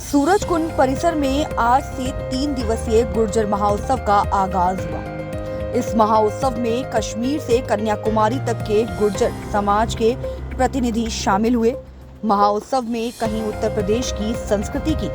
सूरजकुंड परिसर में आज से 3 दिवसीय गुर्जर महोत्सव का आगाज हुआ। इस महोत्सव में कश्मीर से कन्याकुमारी तक के गुर्जर समाज के प्रतिनिधि शामिल हुए। महोत्सव में कहीं उत्तर प्रदेश की संस्कृति की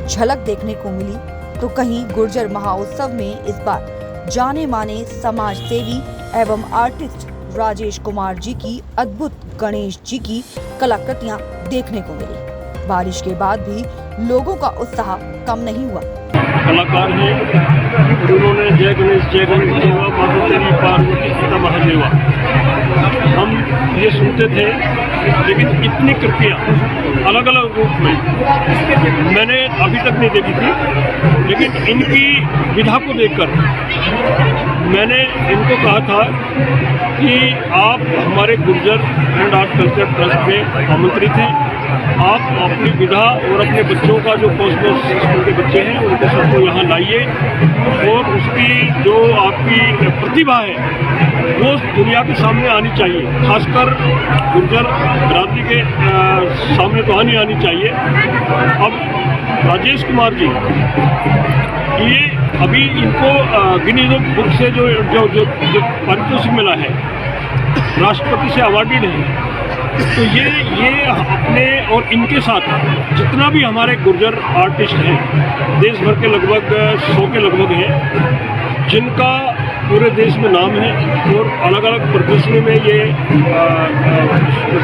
झलक देखने को मिली तो कहीं गुर्जर महोत्सव में इस बार जाने माने समाज सेवी एवं आर्टिस्ट राजेश कुमार जी की अद्भुत गणेश जी की कलाकृतियां देखने को मिली। बारिश के बाद भी लोगों का उत्साह कम नहीं हुआ। कलाकार हैं, उन्होंने जय गणेश देवा माता तेरी पार्वती सीता महादेवा हम ये सुनते थे, लेकिन इतनी कृतियाँ अलग अलग रूप में मैंने अभी तक नहीं देखी थी। लेकिन इनकी विधा को देखकर मैंने इनको कहा था कि आप हमारे Gurjar and art culture trust में आमंत्रित हैं। आप अपनी विधा और अपने बच्चों का जो कॉस्मोस स्कूल के बच्चे हैं उनको सबको यहाँ लाइए और उसकी जो आपकी प्रतिभा है वो दुनिया के सामने आनी चाहिए। खासकर गुर्जर बिरादरी के सामने तो आनी चाहिए। अब राजेश कुमार जी ये अभी इनको गिनीज बुक से जो पारितोषिक मिला है, राष्ट्रपति से अवार्डेड है। तो ये अपने और इनके साथ जितना भी हमारे गुर्जर आर्टिस्ट हैं, देश भर के लगभग 100 के लगभग हैं, जिनका पूरे देश में नाम है और अलग अलग प्रदर्शनी में ये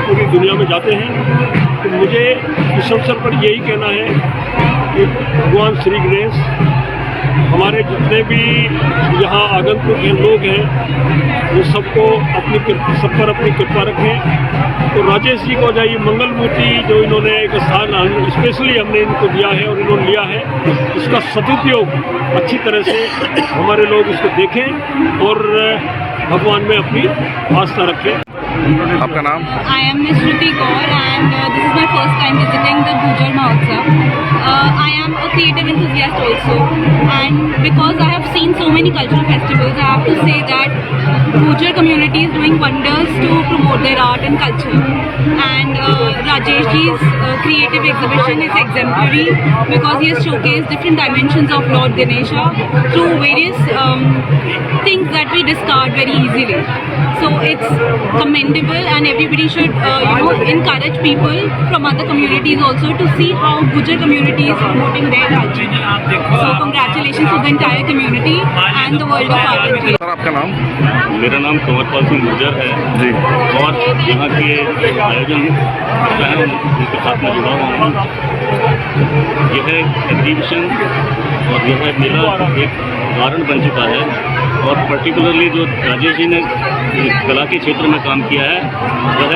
पूरी दुनिया में जाते हैं। तो मुझे इस अवसर पर यही कहना है कि भगवान श्री गणेश हमारे जितने भी यहाँ आगंतुक लोग हैं वो सबको सब पर अपनी कृपा रखें। तो राजेश जी को जाइए, मंगल मूर्ति जो इन्होंने एक स्थान स्पेशली हमने इनको दिया है और इन्होंने लिया है, इसका सदुपयोग अच्छी तरह से हमारे लोग इसको देखें और भगवान में अपनी आस्था रखें। आपका नाम? I am Ms. Shruti Kaur and this is my first time visiting the Gurjar Mahotsav. I am a creative enthusiast also, and because I have seen so many cultural festivals, I have to say that Gurjar community is doing wonders to promote their art and culture. And Rajesh ji's creative exhibition is exemplary because he has showcased different dimensions of Lord Ganesha through various things that we discard very easily. So it's commendable, and everybody should encourage people from other communities also to see how Gurjar community is promoting their culture. So congratulations to the entire community and the world of art and creativity. Sir आपका नाम? मेरा नाम कंवरपाल सिंह गुर्जर है जी। और यहाँ के आयोजन जो है उनके साथ में जुड़ा हुआ हूँ। यह एग्जीबिशन और यह मेला एक उदाहरण बन चुका है और पर्टिकुलरली जो राजेश जी ने कला के क्षेत्र में काम किया है वह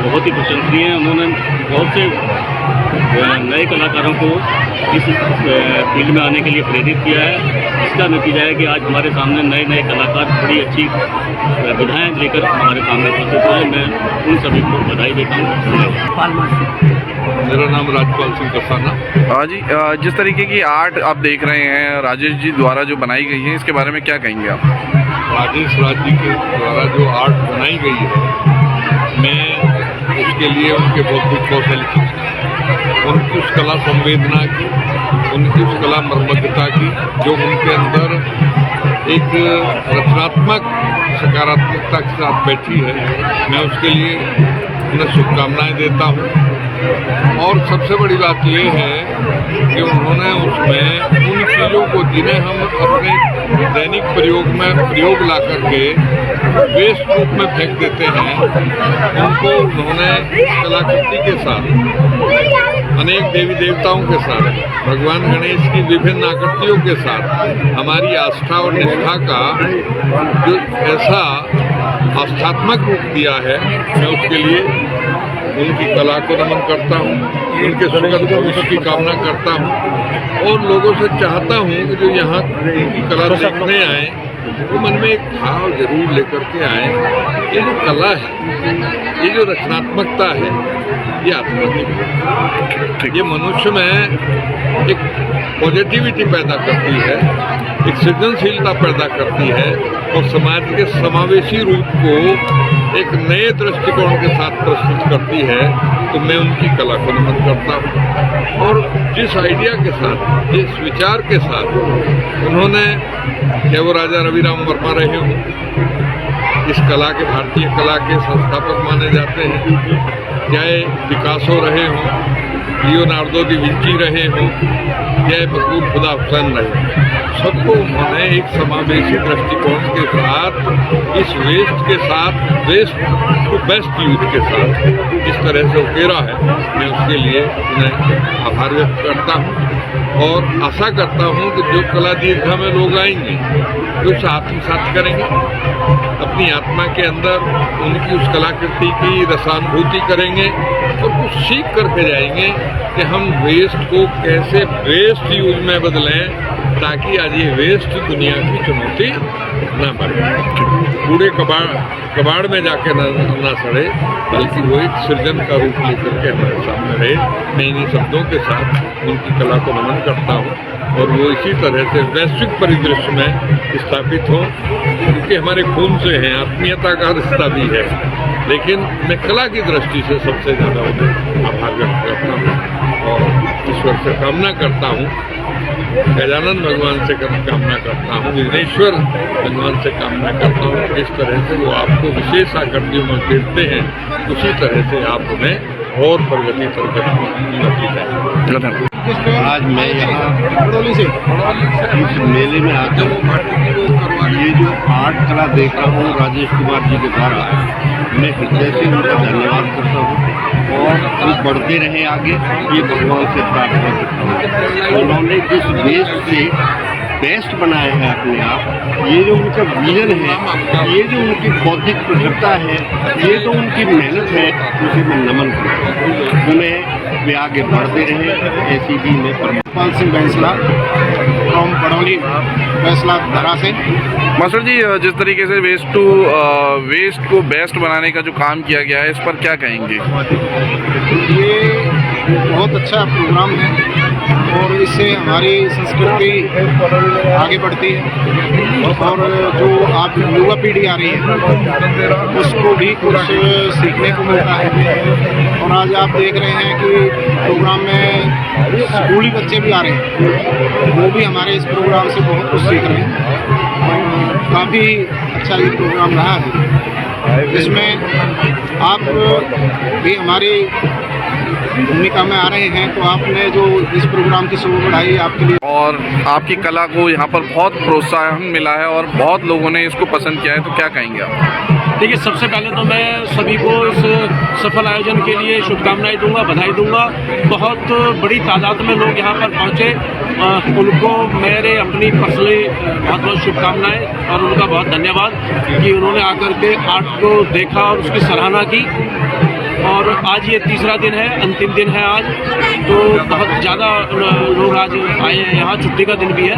बहुत ही प्रशंसनीय है। उन्होंने बहुत से नए कलाकारों को इस फील्ड में आने के लिए प्रेरित किया है। इसका नतीजा है कि आज हमारे सामने नए कलाकार बड़ी अच्छी विधाएँ लेकर हमारे सामने उपस्थित हुए। मैं उन सभी को बधाई देता हूँ। मेरा नाम राजपाल सिंह कसाना। हाँ जी, जिस तरीके की आर्ट आप देख रहे हैं राजेश जी द्वारा जो बनाई गई है, इसके बारे में क्या कहेंगे आप? राजेश राज जी के द्वारा जो आर्ट बनाई गई है, मैं उसके लिए उनके बौद्धिक कौशल की, उनकी उस कला संवेदना की, उनकी उस कला मर्मज्ञता की जो उनके अंदर एक रचनात्मक सकारात्मकता के साथ बैठी है, मैं उसके लिए उन्हें शुभकामनाएं देता हूँ। और सबसे बड़ी बात यह है कि उन्होंने उसमें उन चीज़ों को जिन्हें हम अपने दैनिक प्रयोग ला करके वेस्ट रूप में फेंक देते हैं, उनको उन्होंने कलाकृति के साथ, अनेक देवी देवताओं के साथ, भगवान गणेश की विभिन्न आकृतियों के साथ हमारी आस्था और निष्ठा का जो ऐसा आस्थात्मक रूप दिया है, मैं उसके लिए उनकी कला को नमन करता हूँ, उनके सुगंध भविष्य की कामना करता हूँ और लोगों से चाहता हूँ कि जो यहाँ उनकी कला देखने आए वो मन में एक भाव जरूर लेकर के आए। ये जो कला है, ये जो रचनात्मकता है, ये आत्मनिर्भर, ये मनुष्य में एक पॉजिटिविटी पैदा करती है, एक सृजनशीलता पैदा करती है और समाज के समावेशी रूप को एक नए दृष्टिकोण के साथ प्रस्तुत करती है। तो मैं उनकी कला को नमन करता हूँ। और जिस आइडिया के साथ, जिस विचार के साथ उन्होंने, चाहे वो राजा रविराम वर्मा रहे हों, इस कला के, भारतीय कला के संस्थापक माने जाते हैं, चाहे पिकासो रहे हों, लियोनार्डो दी विंची रहे हों, चाहे बकूर खुदा हुसैन रहे हों, सबको उन्होंने एक समावेशी दृष्टिकोण के साथ, इस वेस्ट के साथ, वेस्ट टू बेस्ट यूज के साथ जिस तरह से उकेरा है, मैं उसके लिए उन्हें आभार व्यक्त करता हूँ और आशा करता हूँ कि जो कला दीर्घा में लोग आएंगे तो उसे आत्मसात करेंगे, अपनी आत्मा के अंदर उनकी उस कलाकृति की रसानुभूति करेंगे और कुछ सीख करके जाएंगे कि हम वेस्ट को कैसे बेस्ट यूज में बदलें, ताकि आज ये वेस्ट दुनिया की चुनौती न बने, कूड़े कबाड़ में जाके न सड़े, बल्कि वो एक सृजन का रूप लेकर के हमारे सामने रहे। मैं इन्हीं शब्दों के साथ उनकी कला को नमन करता हूँ और वो इसी तरह से वैश्विक परिदृश्य में स्थापित हों, क्योंकि हमारे खून से हैं, आत्मीयता का रिश्ता भी है, लेकिन मैं कला की दृष्टि से सबसे ज़्यादा उन्हें आभार व्यक्त करता हूँ और ईश्वर से कामना करता हूँ, गजानन भगवान से कामना करता हूँ, विघ्नेश्वर भगवान से कामना करता हूँ, जिस तरह से वो आपको विशेष आकृतियों में देते हैं, उसी तरह से आप उन्हें और प्रगति करती जाए। आज मैं यहाँ इस मेले में आकर ये जो आर्ट कला देख रहा हूँ राजेश कुमार जी के द्वारा, मैं हृदय से उनका धन्यवाद करता हूँ और वो बढ़ते रहे आगे, ये भगवान से प्रार्थना करता हूँ। उन्होंने जिस बेस्ट से बेस्ट बनाया है अपने आप, ये जो उनका विजन है, ये जो उनकी बौद्धिक प्रखरता है, ये जो उनकी मेहनत है, उसे मैं नमन करता हूँ। उन्हें वे आगे बढ़ते रहे, ऐसी भी मैं परमात्मा सिंह बैंसला फ्रॉम बड़ौली फैसला धरा से। मास्टर जी, जिस तरीके से वेस्ट को बेस्ट बनाने का जो काम किया गया है, इस पर क्या कहेंगे? ये बहुत अच्छा प्रोग्राम है और इससे हमारी संस्कृति आगे बढ़ती है और जो आप युवा पीढ़ी आ रही है उसको भी कुछ सीखने को मिलता है। और आज आप देख रहे हैं कि प्रोग्राम में स्कूली बच्चे भी आ रहे हैं, वो भी हमारे इस प्रोग्राम से बहुत कुछ सीख रहे हैं। काफ़ी अच्छा ये प्रोग्राम रहा है, जिसमें आप भी हमारी भूमिका में आ रहे हैं, तो आपने जो इस प्रोग्राम की शोभा बढ़ाई, आपके लिए और आपकी कला को यहाँ पर बहुत प्रोत्साहन मिला है और बहुत लोगों ने इसको पसंद किया है, तो क्या कहेंगे आप? देखिए, सबसे पहले तो मैं सभी को इस सफल आयोजन के लिए शुभकामनाएं दूंगा, बधाई दूंगा। बहुत बड़ी तादाद में लोग यहाँ पर पहुँचे, उनको मेरे अपनी पर्सनली बहुत बहुत शुभकामनाएं और उनका बहुत धन्यवाद कि उन्होंने आकर के आर्ट को देखा और उसकी सराहना की। और आज ये तीसरा दिन है, अंतिम दिन है आज, तो बहुत ज़्यादा लोग आज आए हैं यहाँ, छुट्टी का दिन भी है,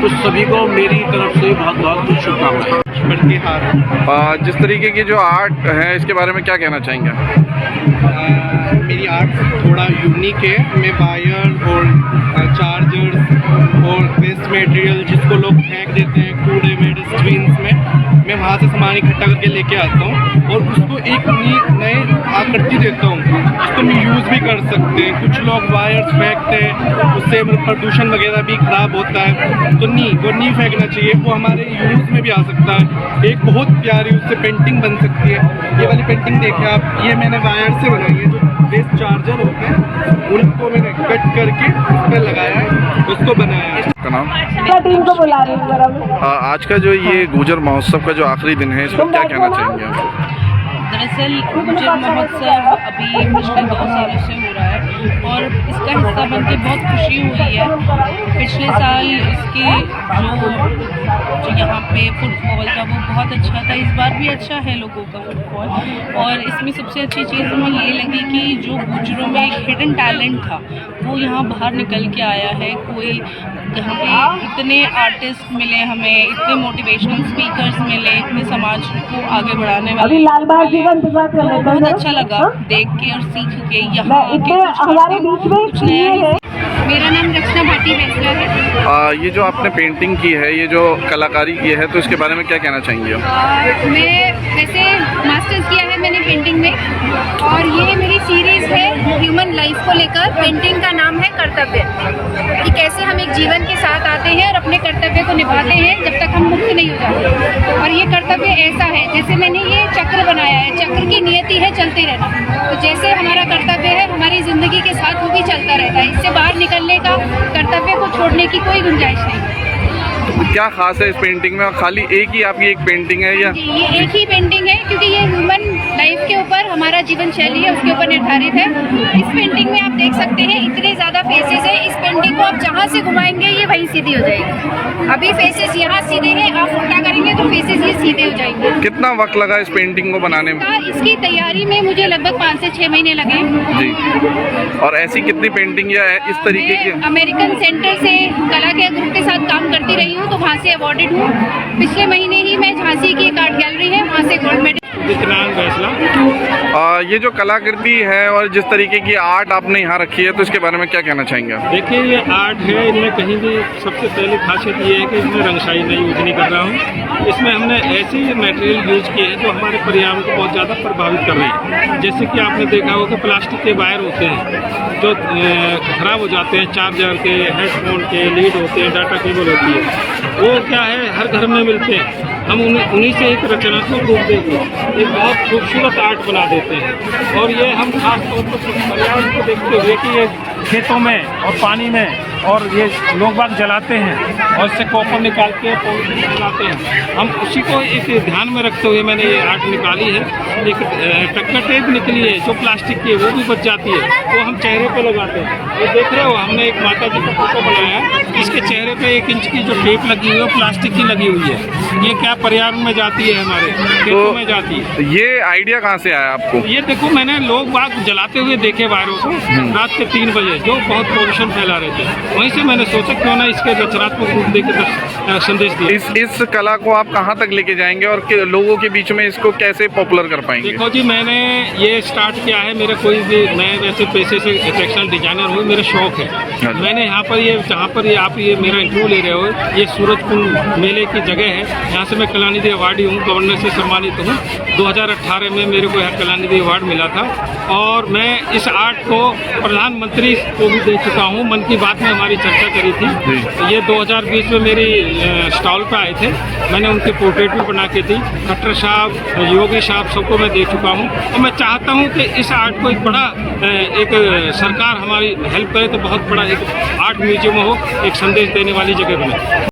तो सभी को मेरी तरफ से बहुत बहुत शुभकामनाएं। जिस तरीके की जो आर्ट है, इसके बारे में क्या कहना चाहेंगे? मेरी आर्ट थोड़ा यूनिक है। मैं वायर और चार्जर्स और वेस्ट मटेरियल जिसको लोग फेंक देते हैं कूड़े में, डस्टबिन में, मैं वहाँ से सामान इकट्ठा करके लेके आता हूँ और उसको एक नए आकृति देता हूँ, उसको मैं यूज़ भी कर सकते हैं। कुछ लोग वायर्स फेंकते हैं, उससे प्रदूषण वगैरह भी खराब होता है, तो वो नहीं फेंकना चाहिए, वो हमारे यूज़ में भी आ सकता है। एक बहुत प्यारी उससे पेंटिंग बन सकती है। ये वाली पेंटिंग देखिए आप, ये मैंने वायर से बनाई है, जो वेस्ट चार्जर होते हैं उनको मैंने कट करके उस पर लगाया है, उसको बनाया है। टीम को बुला रही हूँ। आज का जो ये गुर्जर महोत्सव का जो आखिरी दिन है, इस पर क्या कहना चाहेंगे आप? दरअसल गुर्जर महोत्सव अभी पिछले 2 सालों से हो रहा है और इसका हिस्सा बनकर बहुत खुशी हुई है। पिछले साल इसके जो यहाँ पे फुटबॉल था वो बहुत अच्छा था, इस बार भी अच्छा है लोगों का फुटबॉल। और इसमें सबसे अच्छी चीज़ हमें ये लगी कि जो गुर्जरों में एक हिडन टैलेंट था वो यहाँ बाहर निकल के आया है। कोई यहाँ पे इतने आर्टिस्ट मिले हमें, इतने मोटिवेशनल स्पीकर्स मिले, इतने समाज को आगे बढ़ाने वाले, बहुत अच्छा लगा देख के और सीख के। यहाँ कुछ नया मेरा नाम रचना भाटी वैसला है। ये जो आपने पेंटिंग की है, ये जो कलाकारी की है, तो इसके बारे में क्या कहना चाहेंगे आप? मैं वैसे मास्टर्स किया है मैंने पेंटिंग में, और ये मेरी सीरीज़ है ह्यूमन लाइफ को लेकर। पेंटिंग का नाम है कर्तव्य, कि कैसे हम एक जीवन के साथ आते हैं और अपने कर्तव्य को निभाते हैं जब तक हम मुक्त नहीं हो जाते। और ये कर्तव्य ऐसा है, जैसे मैंने ये चक्र बनाया है, चक्र की नियति है चलते रहना। तो जैसे हमारा कर्तव्य है हमारी ज़िंदगी के साथ वो भी चलता रहता है, इससे बाहर निकलने का, कर्तव्य को छोड़ने की कोई गुंजाइश नहीं। क्या खास है इस पेंटिंग में? और खाली एक ही आपकी एक पेंटिंग है या? जी, ये एक ही पेंटिंग है, क्योंकि ये ह्यूमन लाइफ के ऊपर, हमारा जीवन शैली है उसके ऊपर निर्धारित है। इस पेंटिंग में आप देख सकते हैं इतने ज़्यादा फेसेस है, इस पेंटिंग को आप जहाँ से घुमाएंगे ये वहीं सीधी हो जाएगी। अभी फेसेस यहाँ सीधे हैं, आप उल्टा करेंगे तो फेसेस ये सीधे हो जाएंगे। कितना वक्त लगा इस पेंटिंग को बनाने में? इसकी तैयारी में मुझे लगभग 5 से 6 महीने लगे। जी। और ऐसी कितनी पेंटिंग या इस तरीके की? मैं अमेरिकन सेंटर से कला के ग्रुप के साथ काम करती रही हूँ, तो वहाँ से अवॉर्डेड हूँ। पिछले महीने ही मैं झांसी की एक आर्ट गैलरी है वहाँ से गोल्ड मेडल। ये जो कलाकृति है और जिस तरीके की आर्ट आपने यहाँ रखी है, तो इसके बारे में क्या कहना चाहेंगे आप? देखिए, ये आर्ट है, इनमें कहीं भी सबसे पहली खासियत ये है कि इसमें रंगशाई नहीं यूज नहीं कर रहा हूँ। इसमें हमने ऐसे मटेरियल यूज किए हैं जो हमारे पर्यावरण को बहुत ज़्यादा प्रभावित कर रहे हैं। जैसे कि आपने देखा होगा कि प्लास्टिक के वायर होते हैं जो खराब हो जाते हैं, चार्जर के, हेडफोन के, लीड होते हैं, डाटा केबल होती है, वो क्या है हर घर में मिलते हैं। हम उन्हीं से एक रचनात्मक रूप देकर एक बहुत खूबसूरत आर्ट बना देते हैं। और ये हम खास तौर पर पर्यावरण को देखते हुए कि ये खेतों में और पानी में और ये लोग बाग जलाते हैं और इससे कॉपर निकाल के पॉलिथीन जलाते हैं, हम उसी को एक ध्यान में रखते हुए मैंने ये आर्ट निकाली है। एक टक्कर टेप निकली है जो प्लास्टिक की है, वो भी बच जाती है, वो हम चेहरे पे लगाते हैं। ये देख रहे हो, हमने एक माता जी का फोटो बनाया है, इसके चेहरे पे 1 इंच की जो टेप लगी हुई है प्लास्टिक की लगी हुई है। ये क्या पर्यावरण में जाती है, हमारे खेतों में जाती है। ये आइडिया कहाँ से आया आपको? ये देखो, मैंने लोग बाग जलाते हुए देखे वायरों को रात के 3 बजे, जो बहुत पॉल्यूशन फैला रहे थे। वहीं से मैंने सोचा क्यों ना इसके रचनात्मक रूप देकर संदेश दिया। इस कला को आप कहाँ तक लेके जाएंगे और लोगों के बीच में इसको कैसे पॉपुलर कर पाएंगे? देखो जी, मैंने ये स्टार्ट किया है, मेरा कोई भी, मैं वैसे पैसे से टेक्सटाइल डिजाइनर हूँ, मेरा शौक है। मैंने यहाँ पर ये जहाँ पर ये आप ये मेरा इंटरव्यू ले रहे हो, ये सूरजकुंड मेले की जगह है। यहाँ से मैं कलानिधि अवार्डी हूँ, गवर्नर से सम्मानित हूँ। 2018 में मेरे को यहाँ कलानिधि अवार्ड मिला था। और मैं इस आर्ट को प्रधानमंत्री को भी दे चुका हूँ। मन की बात में हमारी चर्चा करी थी। ये 2020 में मेरी स्टॉल पे आए थे, मैंने उनकी पोर्ट्रेट भी बना के दी। खट्टर साहब, योगी साहब, सबको मैं दे चुका हूँ। और मैं चाहता हूँ कि इस आर्ट को एक बड़ा एक सरकार हमारी हेल्प करे तो बहुत बड़ा एक आर्ट म्यूजियम हो, एक संदेश देने वाली जगह बने।